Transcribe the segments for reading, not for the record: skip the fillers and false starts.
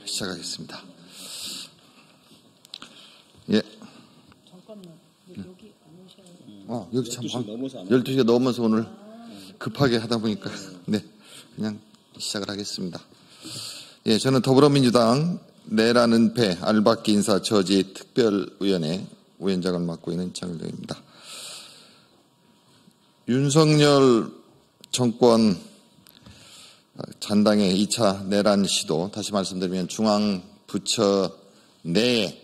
시작하겠습니다. 예. 여기 참 12시가 넘어서 오늘 급하게 하다 보니까 네, 그냥 시작을 하겠습니다. 예, 저는 더불어민주당 내라는 배 알박기 인사 저지 특별위원회 위원장을 맡고 있는 장일동입니다. 윤석열 정권 잔당의 2차 내란 시도, 다시 말씀드리면 중앙부처 내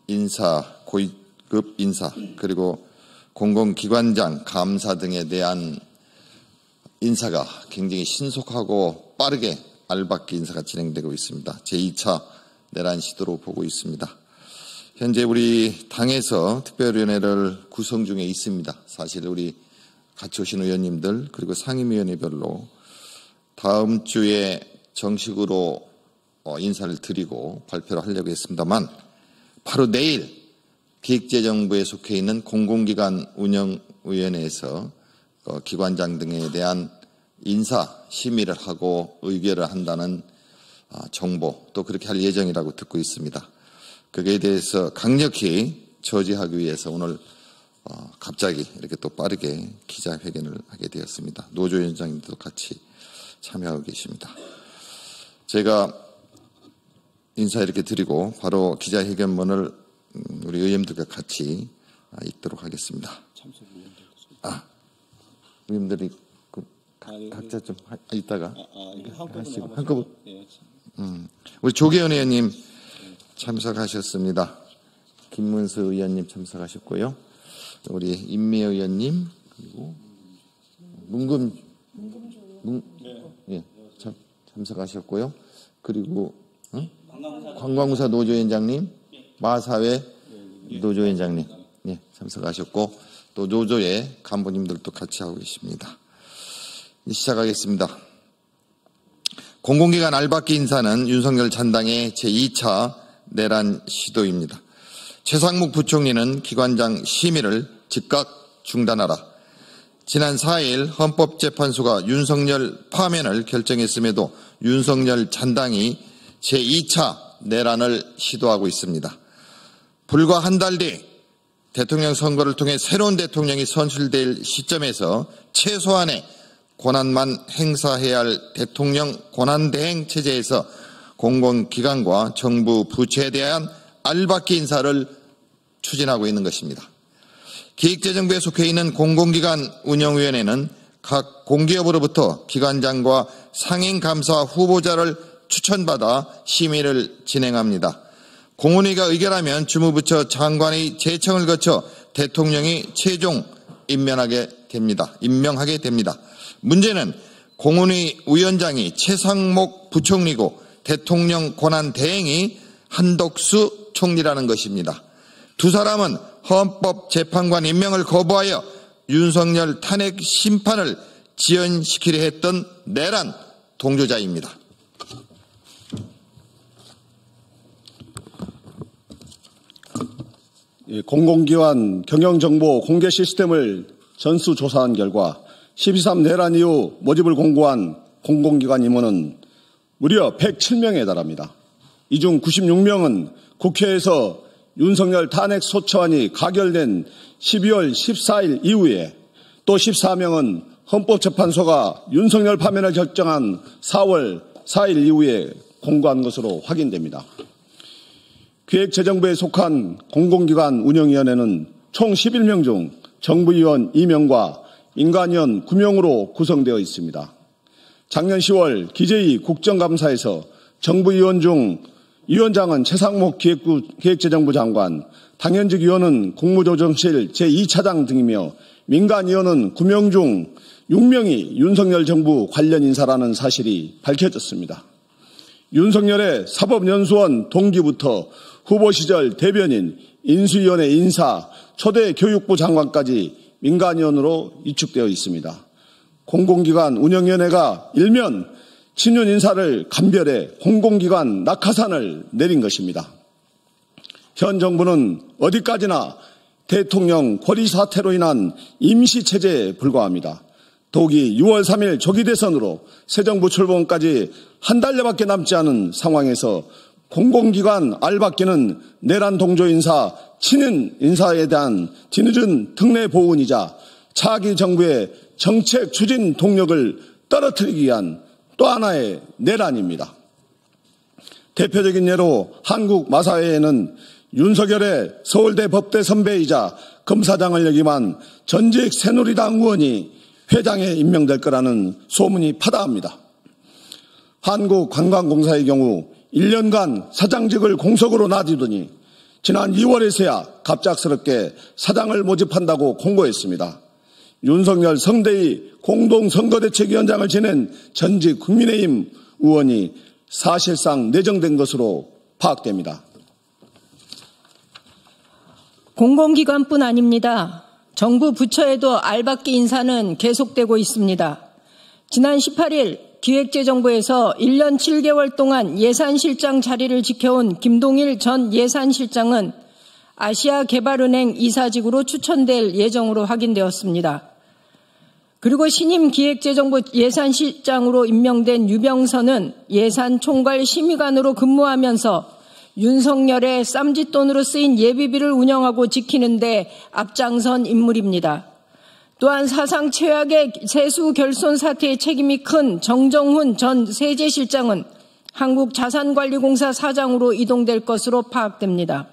인사, 고위급 인사, 그리고 공공기관장, 감사 등에 대한 인사가 굉장히 신속하고 빠르게 알박기 인사가 진행되고 있습니다. 제2차 내란 시도로 보고 있습니다. 현재 우리 당에서 특별위원회를 구성 중에 있습니다. 사실 우리 같이 오신 의원님들 그리고 상임위원회별로 다음 주에 정식으로 인사를 드리고 발표를 하려고 했습니다만, 바로 내일 기획재정부에 속해 있는 공공기관 운영위원회에서 기관장 등에 대한 인사 심의를 하고 의결을 한다는 정보, 또 그렇게 할 예정이라고 듣고 있습니다. 거기에 대해서 강력히 저지하기 위해서 오늘 갑자기 이렇게 또 빠르게 기자회견을 하게 되었습니다. 노조위원장님도 같이 참여하고 계십니다. 제가 인사 이렇게 드리고 바로 기자회견문을 우리 의원들과 같이 읽도록 하겠습니다. 의원들이 각자 좀 이따가 하시고 한꺼번에. 우리 조계현 의원님 참석하셨습니다. 김문수 의원님 참석하셨고요. 우리 임미애 의원님 그리고 예, 참석하셨고요. 그리고 관광부사 노조위원장님, 마사회 노조위원장님 예, 참석하셨고, 또 노조의 간부님들도 같이 하고 계십니다. 시작하겠습니다. 공공기관 알박기 인사는 윤석열 잔당의 제2차 내란 시도입니다. 최상목 부총리는 기관장 심의를 즉각 중단하라. 지난 4일 헌법재판소가 윤석열 파면을 결정했음에도 윤석열 잔당이 제2차 내란을 시도하고 있습니다. 불과 한 달 뒤 대통령 선거를 통해 새로운 대통령이 선출될 시점에서 최소한의 권한만 행사해야 할 대통령 권한대행 체제에서 공공기관과 정부 부처에 대한 알박기 인사를 추진하고 있는 것입니다. 기획재정부에 속해 있는 공공기관 운영위원회는 각 공기업으로부터 기관장과 상임감사 후보자를 추천받아 심의를 진행합니다. 공운위가 의결하면 주무부처 장관의 제청을 거쳐 대통령이 최종 임명하게 됩니다. 문제는 공운위 위원장이 최상목 부총리고 대통령 권한 대행이 한덕수 총리라는 것입니다. 두 사람은 헌법재판관 임명을 거부하여 윤석열 탄핵 심판을 지연시키려 했던 내란 동조자입니다. 공공기관 경영정보 공개 시스템을 전수조사한 결과 12.3 내란 이후 모집을 공고한 공공기관 임원은 무려 107명에 달합니다. 이 중 96명은 국회에서 윤석열 탄핵 소추안이 가결된 12월 14일 이후에, 또 14명은 헌법재판소가 윤석열 파면을 결정한 4월 4일 이후에 공고한 것으로 확인됩니다. 기획재정부에 속한 공공기관 운영위원회는 총 11명 중 정부위원 2명과 민간위원 9명으로 구성되어 있습니다. 작년 10월 기재위 국정감사에서 정부위원 중 위원장은 최상목 기획재정부 장관, 당연직 위원은 국무조정실 제2차장 등이며 민간위원은 9명 중 6명이 윤석열 정부 관련 인사라는 사실이 밝혀졌습니다. 윤석열의 사법연수원 동기부터 후보 시절 대변인, 인수위원회 인사, 초대 교육부 장관까지 민간위원으로 위축되어 있습니다. 공공기관 운영위원회가 일면 친윤 인사를 감별해 공공기관 낙하산을 내린 것입니다. 현 정부는 어디까지나 대통령 권리 사퇴로 인한 임시체제에 불과합니다. 더욱이 6월 3일 조기 대선으로 새 정부 출범까지 한 달여밖에 남지 않은 상황에서 공공기관 알박기는 내란 동조 인사, 친인 인사에 대한 뒤늦은 특례 보훈이자 차기 정부의 정책 추진 동력을 떨어뜨리기 위한 또 하나의 내란입니다. 대표적인 예로 한국 마사회에는 윤석열의 서울대 법대 선배이자 검사장을 역임한 전직 새누리당 의원이 회장에 임명될 거라는 소문이 파다합니다. 한국관광공사의 경우 1년간 사장직을 공석으로 놔두더니 지난 2월에서야 갑작스럽게 사장을 모집한다고 공고했습니다. 윤석열 성대위 공동선거대책위원장을 지낸 전직 국민의힘 의원이 사실상 내정된 것으로 파악됩니다. 공공기관뿐 아닙니다. 정부 부처에도 알박기 인사는 계속되고 있습니다. 지난 18일 기획재정부에서 1년 7개월 동안 예산실장 자리를 지켜온 김동일 전 예산실장은 아시아개발은행 이사직으로 추천될 예정으로 확인되었습니다. 그리고 신임 기획재정부 예산실장으로 임명된 유병선은 예산총괄 심의관으로 근무하면서 윤석열의 쌈짓돈으로 쓰인 예비비를 운영하고 지키는 데 앞장선 인물입니다. 또한 사상 최악의 세수 결손 사태의 책임이 큰 정정훈 전 세제실장은 한국자산관리공사 사장으로 이동될 것으로 파악됩니다.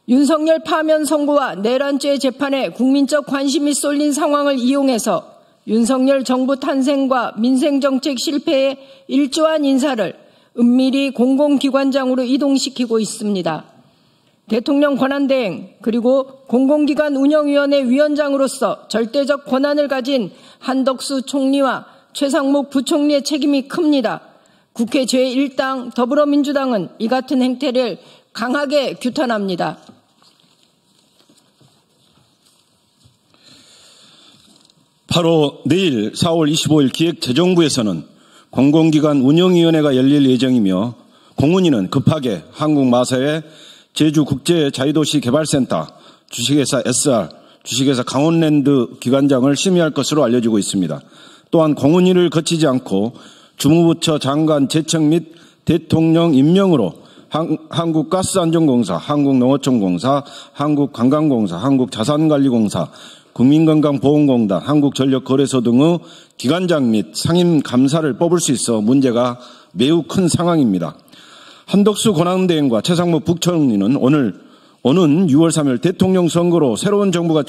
윤석열 파면 선고와 내란죄 재판에 국민적 관심이 쏠린 상황을 이용해서 윤석열 정부 탄생과 민생정책 실패에 일조한 인사를 은밀히 공공기관장으로 이동시키고 있습니다. 대통령 권한대행 그리고 공공기관 운영위원회 위원장으로서 절대적 권한을 가진 한덕수 총리와 최상목 부총리의 책임이 큽니다. 국회 제1당 더불어민주당은 이 같은 행태를 강하게 규탄합니다. 바로 내일 4월 25일 기획재정부에서는 공공기관 운영위원회가 열릴 예정이며 공운위는 급하게 한국마사회 제주국제자유도시개발센터, 주식회사 SR, 주식회사 강원랜드 기관장을 심의할 것으로 알려지고 있습니다. 또한 공운위를 거치지 않고 주무부처 장관 제청 및 대통령 임명으로 한국가스안전공사, 한국농어촌공사, 한국관광공사, 한국자산관리공사, 국민건강보험공단, 한국전력거래소 등의 기관장 및 상임감사를 뽑을 수 있어 문제가 매우 큰 상황입니다. 한덕수 권한대행과 최상목 부총리는 오는 6월 3일 대통령 선거로 새로운 정부가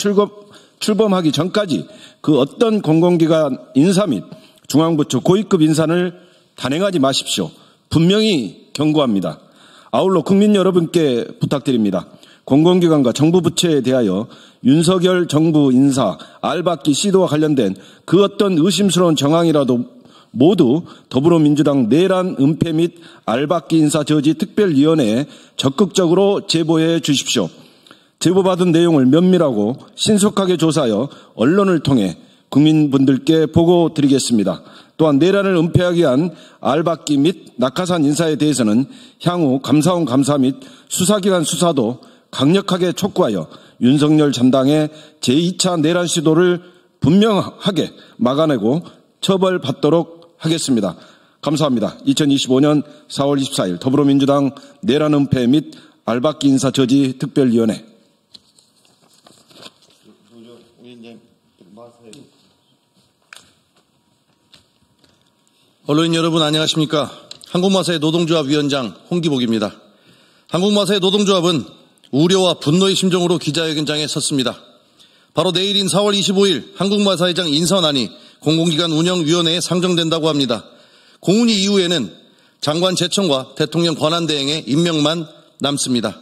출범하기 전까지 그 어떤 공공기관 인사 및 중앙부처 고위급 인사를 단행하지 마십시오. 분명히 경고합니다. 아울러 국민 여러분께 부탁드립니다. 공공기관과 정부 부처에 대하여 윤석열 정부 인사 알박기 시도와 관련된 그 어떤 의심스러운 정황이라도 모두 더불어민주당 내란 은폐 및 알박기 인사 저지 특별위원회에 적극적으로 제보해 주십시오. 제보받은 내용을 면밀하고 신속하게 조사하여 언론을 통해 국민분들께 보고 드리겠습니다. 또한 내란을 은폐하기 위한 알박기 및 낙하산 인사에 대해서는 향후 감사원 감사 및 수사기관 수사도 강력하게 촉구하여 윤석열 전당의 제2차 내란 시도를 분명하게 막아내고 처벌받도록 하겠습니다. 감사합니다. 2025년 4월 24일 더불어민주당 내란 은폐 및 알박기 인사 저지 특별위원회. 언론인 여러분 안녕하십니까. 한국마사회 노동조합 위원장 홍기복입니다. 한국마사회 노동조합은 우려와 분노의 심정으로 기자회견장에 섰습니다. 바로 내일인 4월 25일 한국마사회장 인선안이 공공기관 운영위원회에 상정된다고 합니다. 공운위 이후에는 장관 제청과 대통령 권한대행의 임명만 남습니다.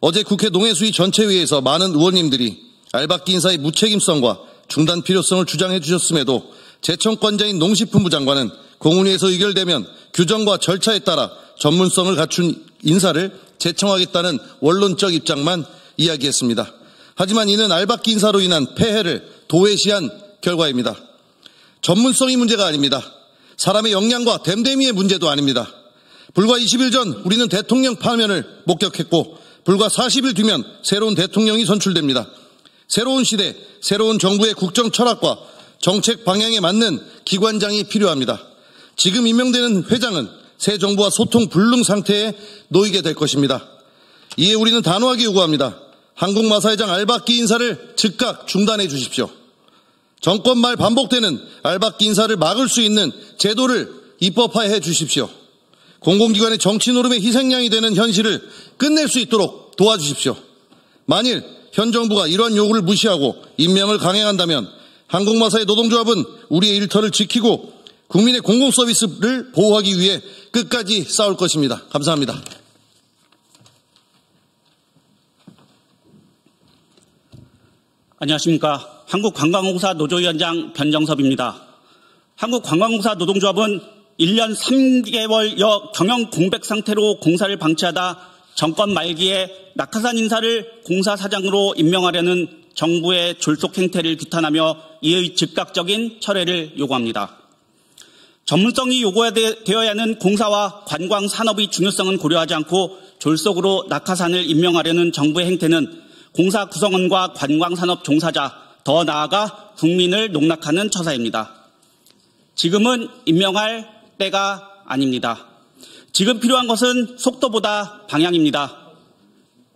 어제 국회 농해수위 전체회의에서 많은 의원님들이 알박기 인사의 무책임성과 중단 필요성을 주장해 주셨음에도 제청권자인 농식품부 장관은 공운위에서 의결되면 규정과 절차에 따라 전문성을 갖춘 인사를 제청하겠다는 원론적 입장만 이야기했습니다. 하지만 이는 알박기 인사로 인한 폐해를 도외시한 결과입니다. 전문성이 문제가 아닙니다. 사람의 역량과 댐댐이의 문제도 아닙니다. 불과 20일 전 우리는 대통령 파면을 목격했고 불과 40일 뒤면 새로운 대통령이 선출됩니다. 새로운 시대, 새로운 정부의 국정 철학과 정책 방향에 맞는 기관장이 필요합니다. 지금 임명되는 회장은 새 정부와 소통 불능 상태에 놓이게 될 것입니다. 이에 우리는 단호하게 요구합니다. 한국마사회장 알박기 인사를 즉각 중단해 주십시오. 정권 말 반복되는 알박기 인사를 막을 수 있는 제도를 입법화해 주십시오. 공공기관의 정치 노름의 희생양이 되는 현실을 끝낼 수 있도록 도와주십시오. 만일 현 정부가 이러한 요구를 무시하고 임명을 강행한다면 한국마사회 노동조합은 우리의 일터를 지키고 국민의 공공서비스를 보호하기 위해 끝까지 싸울 것입니다. 감사합니다. 안녕하십니까. 한국관광공사 노조위원장 변정섭입니다. 한국관광공사 노동조합은 1년 3개월여 경영 공백 상태로 공사를 방치하다 정권 말기에 낙하산 인사를 공사 사장으로 임명하려는 정부의 졸속 행태를 규탄하며 이의 즉각적인 철회를 요구합니다. 전문성이 요구되어야 하는 공사와 관광 산업의 중요성은 고려하지 않고 졸속으로 낙하산을 임명하려는 정부의 행태는 공사 구성원과 관광산업 종사자, 더 나아가 국민을 농락하는 처사입니다. 지금은 임명할 때가 아닙니다. 지금 필요한 것은 속도보다 방향입니다.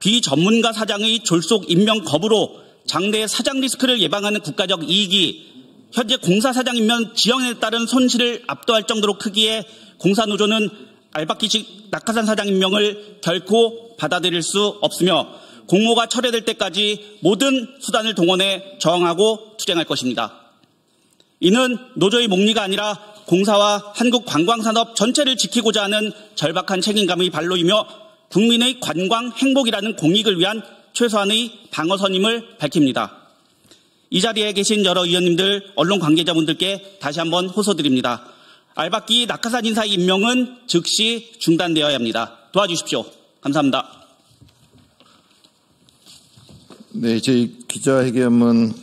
비전문가 사장의 졸속 임명 거부로 장래의 사장 리스크를 예방하는 국가적 이익이 현재 공사 사장 임명 지형에 따른 손실을 압도할 정도로 크기에 공사노조는 알박기식 낙하산 사장 임명을 결코 받아들일 수 없으며 공모가 철회될 때까지 모든 수단을 동원해 저항하고 투쟁할 것입니다. 이는 노조의 목리가 아니라 공사와 한국 관광산업 전체를 지키고자 하는 절박한 책임감의 발로이며 국민의 관광 행복이라는 공익을 위한 최소한의 방어선임을 밝힙니다. 이 자리에 계신 여러 의원님들, 언론 관계자분들께 다시 한번 호소드립니다. 알박기 낙하산 인사의 임명은 즉시 중단되어야 합니다. 도와주십시오. 감사합니다. 네, 저희 기자회견문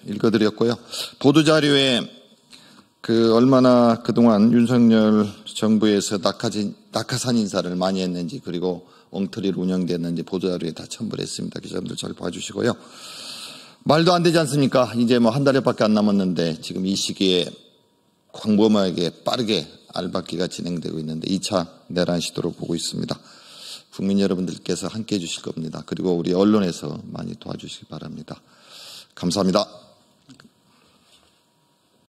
읽어드렸고요. 보도자료에 얼마나 그동안 윤석열 정부에서 낙하산 인사를 많이 했는지 그리고 엉터리로 운영됐는지 보도자료에 다 첨부를 했습니다. 기자분들 잘 봐주시고요. 말도 안 되지 않습니까? 이제 한 달여밖에 안 남았는데 지금 이 시기에 광범위하게 빠르게 알박기가 진행되고 있는데 2차 내란 시도로 보고 있습니다. 국민 여러분들께서 함께해 주실 겁니다. 그리고 우리 언론에서 많이 도와주시기 바랍니다. 감사합니다.